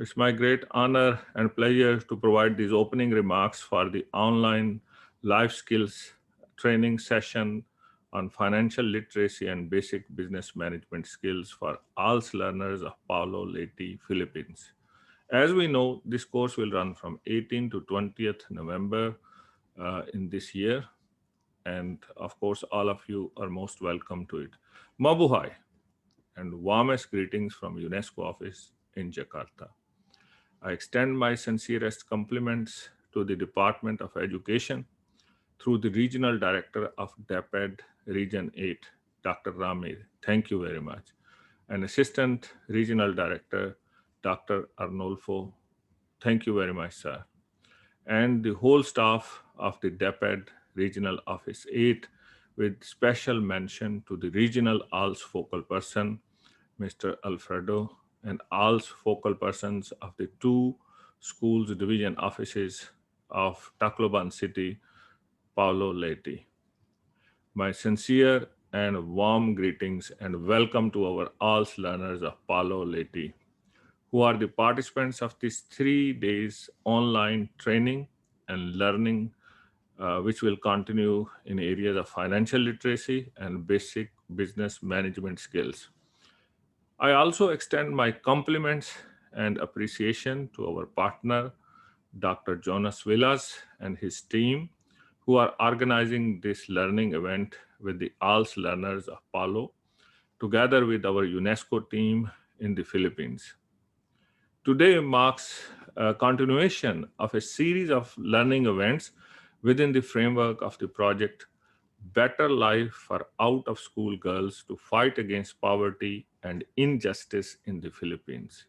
It's my great honor and pleasure to provide these opening remarks for the online life skills training session on financial literacy and basic business management skills for ALS learners of Paulo Leti, Philippines. As we know, this course will run from 18th to 20th November in this year. And of course, all of you are most welcome to it. Mabuhay and warmest greetings from UNESCO office in Jakarta. I extend my sincerest compliments to the Department of Education through the Regional Director of DAPED Region 8, Dr. Ramir. Thank you very much. And Assistant Regional Director, Dr. Arnolfo. Thank you very much, sir. And the whole staff of the DAPED Regional Office 8, with special mention to the Regional ALS Focal Person, Mr. Alfredo, and ALS focal persons of the two schools division offices of Tacloban City, Paulo Leti. My sincere and warm greetings and welcome to our ALS learners of Paulo Leti, who are the participants of this 3 days online training and learning, which will continue in areas of financial literacy and basic business management skills. I also extend my compliments and appreciation to our partner, Dr. Jonas Villas and his team, who are organizing this learning event with the ALS learners of Palo, together with our UNESCO team in the Philippines. Today marks a continuation of a series of learning events within the framework of the project Better Life for Out of School Girls to Fight Against Poverty and Injustice in the Philippines.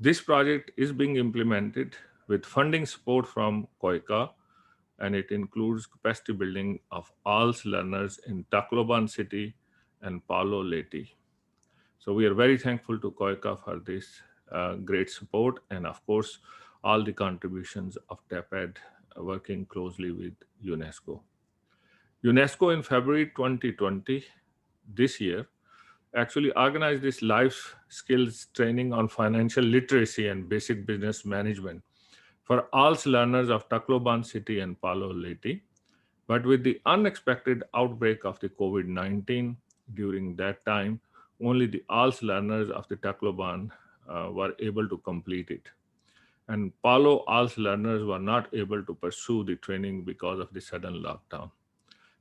This project is being implemented with funding support from KOICA, and it includes capacity building of ALS learners in Tacloban City and Paulo Leti. So we are very thankful to KOICA for this great support, and of course, all the contributions of TAPED working closely with UNESCO. UNESCO in February 2020, this year, actually organized this life skills training on financial literacy and basic business management for ALS learners of Tacloban City and Paulo Leti. But with the unexpected outbreak of the COVID-19 during that time, only the ALS learners of the Tacloban were able to complete it. And Paulo ALS learners were not able to pursue the training because of the sudden lockdown.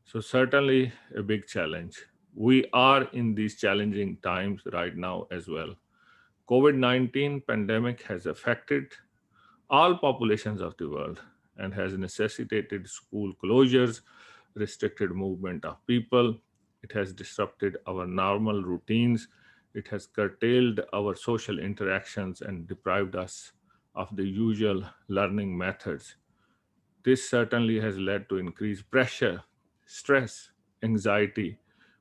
So certainly a big challenge. We are in these challenging times right now as well. COVID-19 pandemic has affected all populations of the world and has necessitated school closures, restricted movement of people. It has disrupted our normal routines. It has curtailed our social interactions and deprived us of the usual learning methods. This certainly has led to increased pressure, stress, anxiety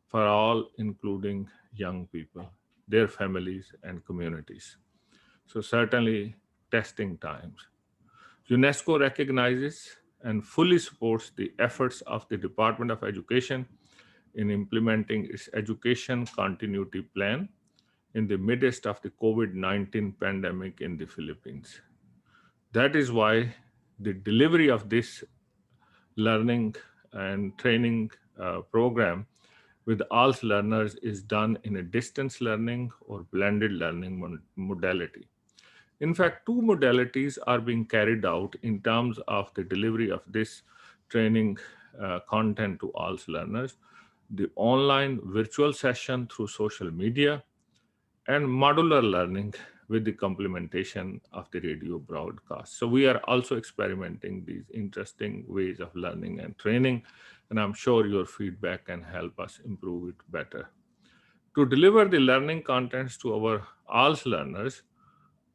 for all, including young people, their families, and communities. So, certainly, testing times. UNESCO recognizes and fully supports the efforts of the Department of Education in implementing its education continuity plan in the midst of the COVID-19 pandemic in the Philippines. That is why the delivery of this learning and training program with ALS learners is done in a distance learning or blended learning modality. In fact, two modalities are being carried out in terms of the delivery of this training content to ALS learners: the online virtual session through social media and modular learning with the complementation of the radio broadcast. So we are also experimenting these interesting ways of learning and training, and I'm sure your feedback can help us improve it better. To deliver the learning contents to our ALS learners,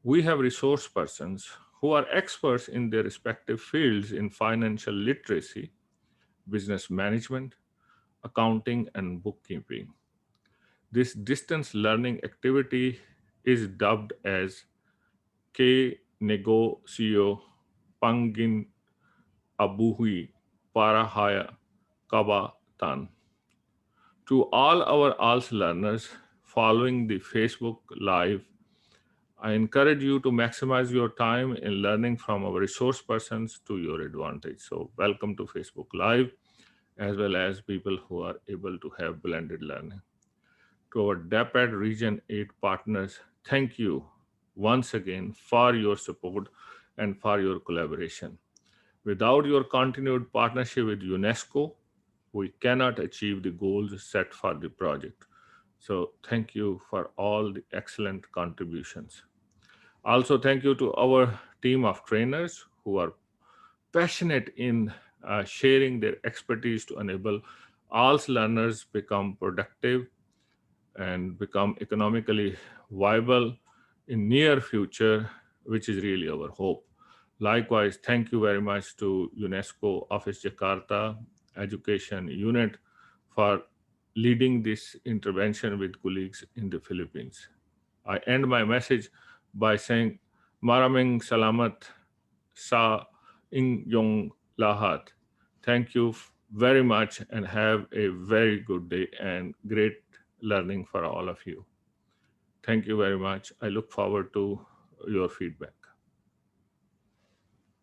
we have resource persons who are experts in their respective fields in financial literacy, business management, accounting, and bookkeeping. This distance learning activity is dubbed as K Negocio Pangin Abuhui Parahaya Kabatan. To all our ALS learners following the Facebook Live, I encourage you to maximize your time in learning from our resource persons to your advantage. So, welcome to Facebook Live, as well as people who are able to have blended learning. To our DAPAD Region 8 partners, thank you once again for your support and for your collaboration. Without your continued partnership with UNESCO, we cannot achieve the goals set for the project. So, thank you for all the excellent contributions. Also, thank you to our team of trainers who are passionate in sharing their expertise to enable all learners become productive and become economically viable in near future, which is really our hope. Likewise, thank you very much to UNESCO Office Jakarta Education Unit for leading this intervention with colleagues in the Philippines. I end my message by saying Maraming Salamat sa inyong lahat. Thank you very much and have a very good day and great learning for all of you. Thank you very much. I look forward to your feedback.